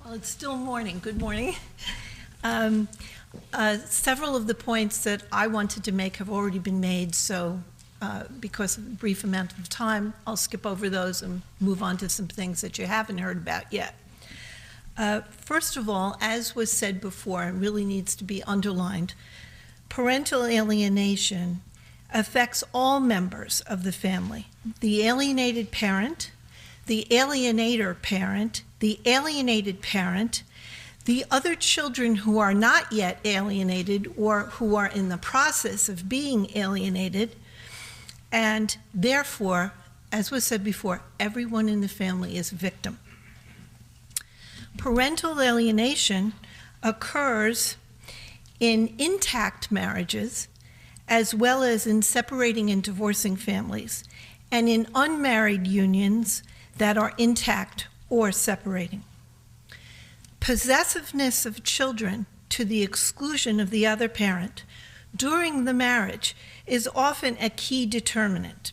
Well, it's still morning. Good morning. Several of the points that I wanted to make have already been made, so because of the brief amount of time, I'll skip over those and move on to some things that you haven't heard about yet. First of all, as was said before and really needs to be underlined, parental alienation affects all members of the family: the alienated parent, the alienator parent, the alienated parent, the other children who are not yet alienated or who are in the process of being alienated, and therefore, as was said before, everyone in the family is a victim. Parental alienation occurs in intact marriages as well as in separating and divorcing families, and in unmarried unions that are intact or separating. Possessiveness of children to the exclusion of the other parent during the marriage is often a key determinant.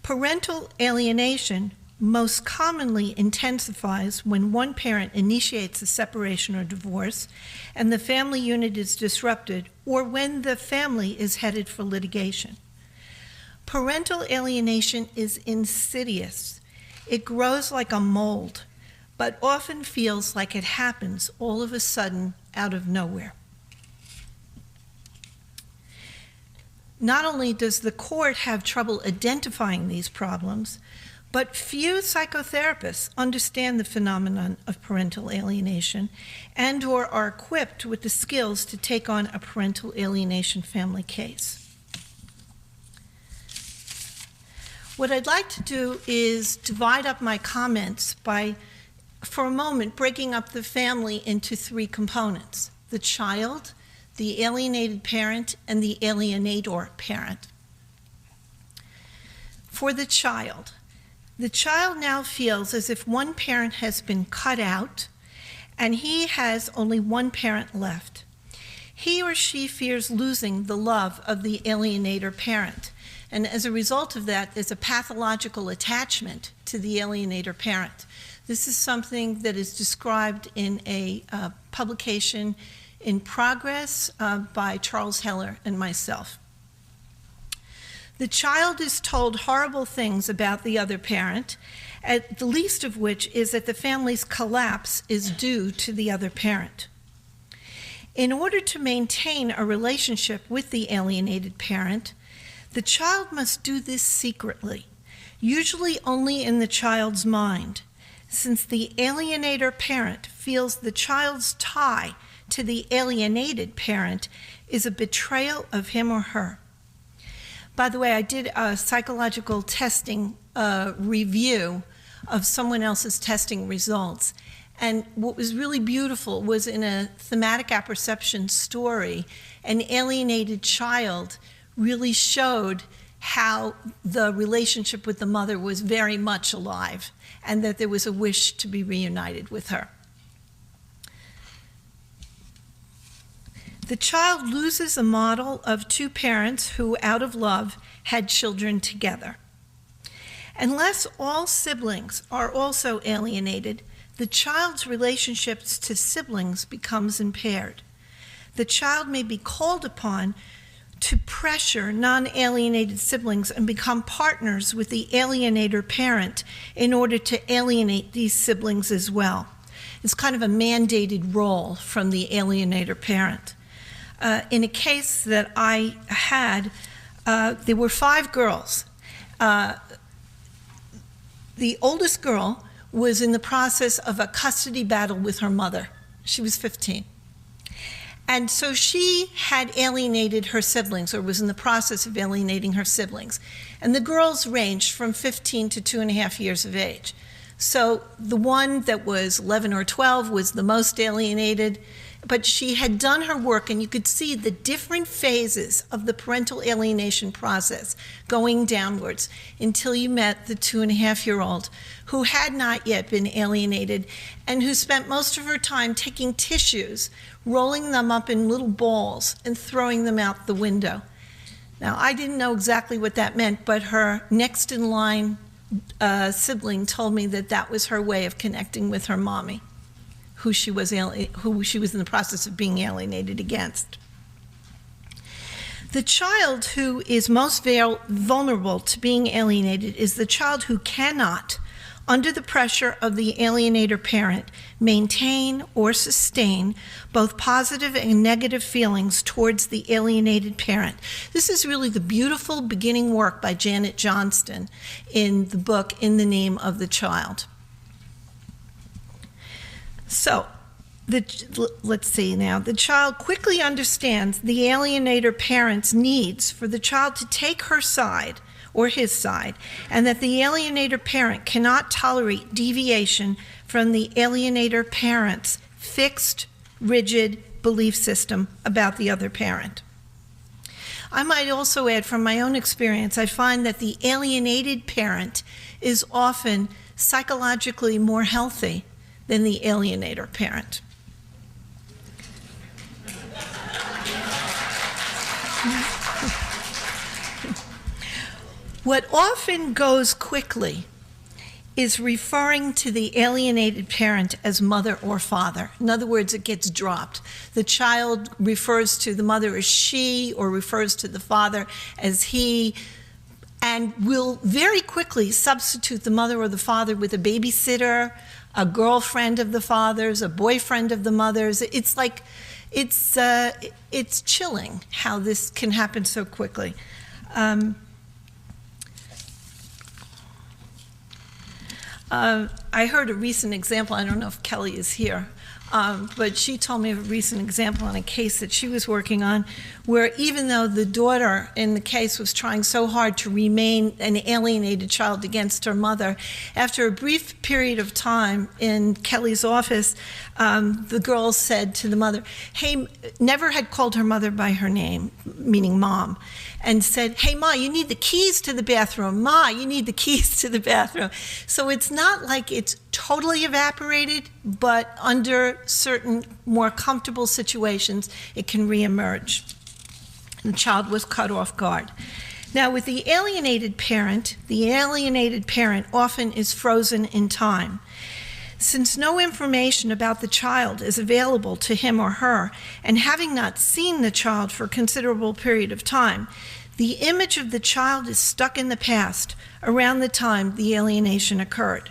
Parental alienation most commonly intensifies when one parent initiates a separation or divorce and the family unit is disrupted, or when the family is headed for litigation. Parental alienation is insidious. It grows like a mold, but often feels like it happens all of a sudden out of nowhere. Not only does the court have trouble identifying these problems, but few psychotherapists understand the phenomenon of parental alienation and or are equipped with the skills to take on a parental alienation family case. What I'd like to do is divide up my comments by, for a moment, breaking up the family into three components: the child, the alienated parent, and the alienator parent. For the child now feels as if one parent has been cut out and he has only one parent left. He or she fears losing the love of the alienator parent, and as a result of that, there's a pathological attachment to the alienator parent. This is something that is described in a publication in progress by Charles Heller and myself. The child is told horrible things about the other parent, at the least of which is that the family's collapse is due to the other parent. In order to maintain a relationship with the alienated parent, the child must do this secretly, usually only in the child's mind, since the alienator parent feels the child's tie to the alienated parent is a betrayal of him or her. By the way, I did a psychological testing review of someone else's testing results, and what was really beautiful was in a thematic apperception story, an alienated child really showed how the relationship with the mother was very much alive and that there was a wish to be reunited with her. The child loses a model of two parents who, out of love, had children together. Unless all siblings are also alienated, the child's relationships to siblings becomes impaired. The child may be called upon to pressure non-alienated siblings and become partners with the alienator parent in order to alienate these siblings as well. It's kind of a mandated role from the alienator parent. In a case that I had, there were 5 girls. The oldest girl was in the process of a custody battle with her mother. She was 15. And so she had alienated her siblings, or was in the process of alienating her siblings. And the girls ranged from 15 to 2.5 years of age. So the one that was 11 or 12 was the most alienated, but she had done her work, and you could see the different phases of the parental alienation process going downwards until you met the 2.5-year-old who had not yet been alienated and who spent most of her time taking tissues, rolling them up in little balls and throwing them out the window. Now, I didn't know exactly what that meant, but her next in line sibling told me that that was her way of connecting with her mommy, who she was in the process of being alienated against. The child who is most vulnerable to being alienated is the child who cannot, under the pressure of the alienator parent, maintain or sustain both positive and negative feelings towards the alienated parent. This is really the beautiful beginning work by Janet Johnston in the book In the Name of the Child. So, let's see now. The child quickly understands the alienator parent's needs for the child to take her side or his side, and that the alienator parent cannot tolerate deviation from the alienator parent's fixed, rigid belief system about the other parent. I might also add, from my own experience, I find that the alienated parent is often psychologically more healthy than the alienator parent. What often goes quickly is referring to the alienated parent as mother or father. In other words, it gets dropped. The child refers to the mother as she, or refers to the father as he, and will very quickly substitute the mother or the father with a babysitter, a girlfriend of the father's, a boyfriend of the mother's. It's like, it's chilling how this can happen so quickly. I heard a recent example, I don't know if Kelly is here, but she told me of a recent example on a case that she was working on, where even though the daughter in the case was trying so hard to remain an alienated child against her mother, after a brief period of time in Kelly's office, the girl said to the mother, hey, never had called her mother by her name, meaning mom, and said, hey, Ma, you need the keys to the bathroom. Ma, you need the keys to the bathroom. So it's not like it's totally evaporated, but under certain more comfortable situations, it can reemerge. The child was caught off guard. Now, with the alienated parent often is frozen in time. Since no information about the child is available to him or her, and having not seen the child for a considerable period of time, the image of the child is stuck in the past around the time the alienation occurred.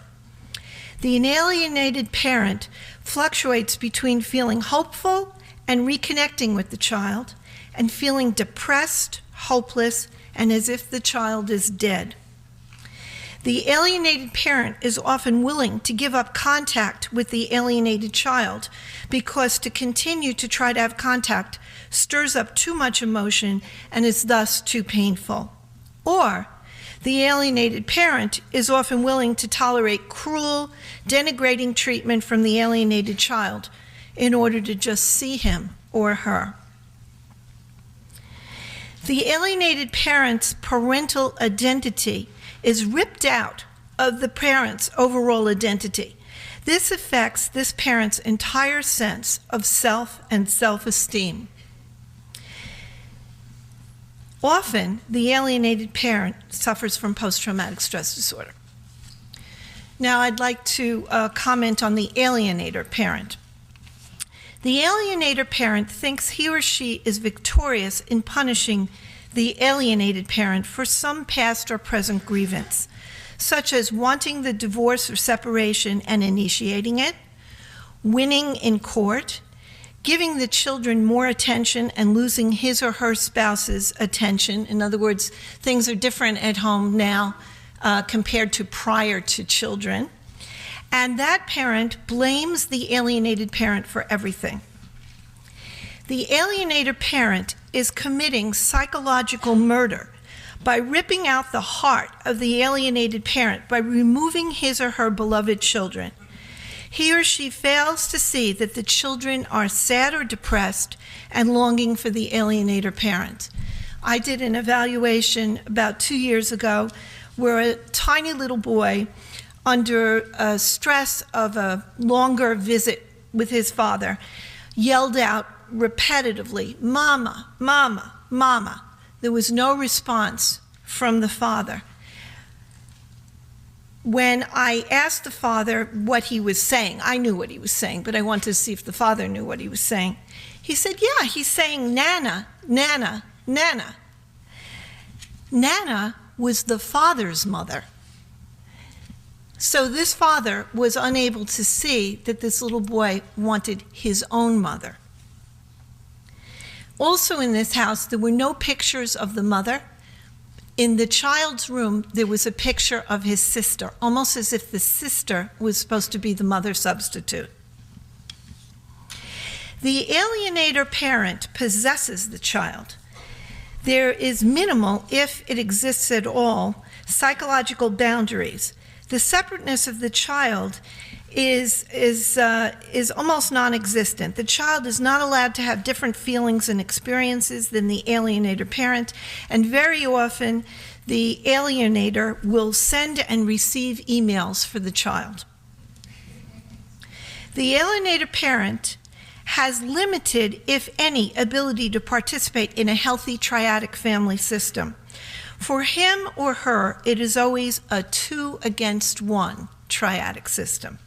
The alienated parent fluctuates between feeling hopeful and reconnecting with the child, and feeling depressed, hopeless, and as if the child is dead. The alienated parent is often willing to give up contact with the alienated child because to continue to try to have contact stirs up too much emotion and is thus too painful. Or the alienated parent is often willing to tolerate cruel, denigrating treatment from the alienated child in order to just see him or her. The alienated parent's parental identity is ripped out of the parent's overall identity. This affects this parent's entire sense of self and self-esteem. Often, the alienated parent suffers from post-traumatic stress disorder. Now, I'd like to comment on the alienator parent. The alienator parent thinks he or she is victorious in punishing the alienated parent for some past or present grievance, such as wanting the divorce or separation and initiating it, winning in court, giving the children more attention and losing his or her spouse's attention. In other words, things are different at home now compared to prior to children. And that parent blames the alienated parent for everything. The alienator parent is committing psychological murder by ripping out the heart of the alienated parent by removing his or her beloved children. He or she fails to see that the children are sad or depressed and longing for the alienator parent. I did an evaluation about 2 years ago where a tiny little boy, under stress of a longer visit with his father, yelled out repetitively, "Mama, mama, mama." There was no response from the father. when I asked the father what he was saying, I knew what he was saying, but I wanted to see if the father knew what he was saying. He said, yeah, he's saying Nana, Nana, Nana. Nana was the father's mother. So this father was unable to see that this little boy wanted his own mother. Also in this house, there were no pictures of the mother. In the child's room, there was a picture of his sister, almost as if the sister was supposed to be the mother substitute. The alienator parent possesses the child. There is minimal, if it exists at all, psychological boundaries. The separateness of the child is almost non-existent. The child is not allowed to have different feelings and experiences than the alienator parent, and very often the alienator will send and receive emails for the child. The alienator parent has limited, if any, ability to participate in a healthy triadic family system. For him or her, it is always a 2-against-1 triadic system.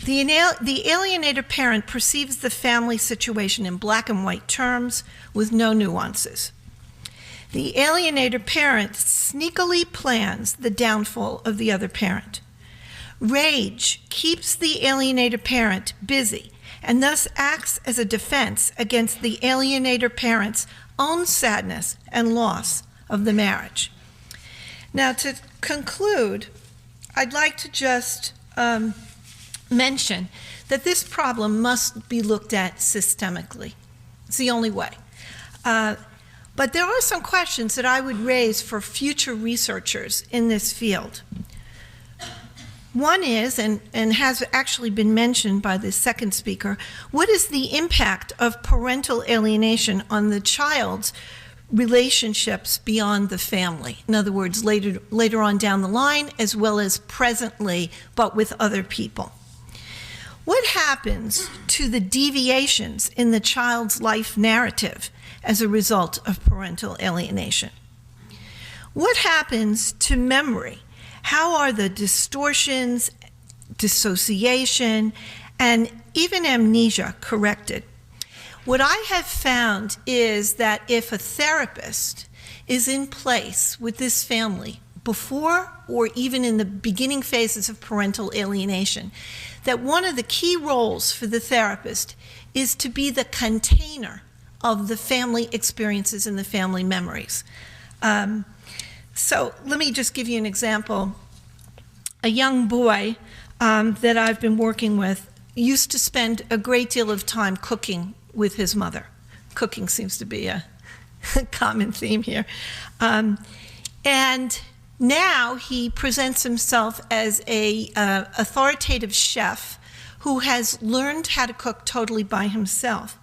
The alienator parent perceives the family situation in black and white terms with no nuances. The alienator parent sneakily plans the downfall of the other parent. Rage keeps the alienator parent busy and thus acts as a defense against the alienator parent's own sadness and loss of the marriage. Now, to conclude, I'd like to just mention that this problem must be looked at systemically. It's the only way. But there are some questions that I would raise for future researchers in this field. One is, and has actually been mentioned by the second speaker, what is the impact of parental alienation on the child's relationships beyond the family? In other words, later on down the line, as well as presently, but with other people. What happens to the deviations in the child's life narrative as a result of parental alienation? What happens to memory? How are the distortions, dissociation, and even amnesia corrected? What I have found is that if a therapist is in place with this family before or even in the beginning phases of parental alienation, that one of the key roles for the therapist is to be the container of the family experiences and the family memories. So let me just give you an example. A young boy that I've been working with used to spend a great deal of time cooking with his mother. Cooking seems to be a common theme here. And now he presents himself as a authoritative chef who has learned how to cook totally by himself.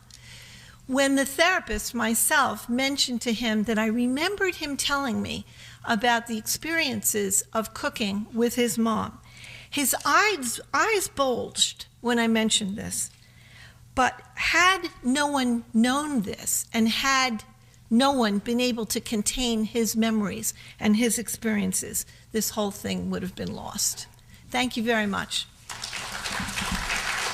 When the therapist, myself, mentioned to him that I remembered him telling me about the experiences of cooking with his mom, his eyes bulged when I mentioned this. But had no one known this, and had no one been able to contain his memories and his experiences, this whole thing would have been lost. Thank you very much.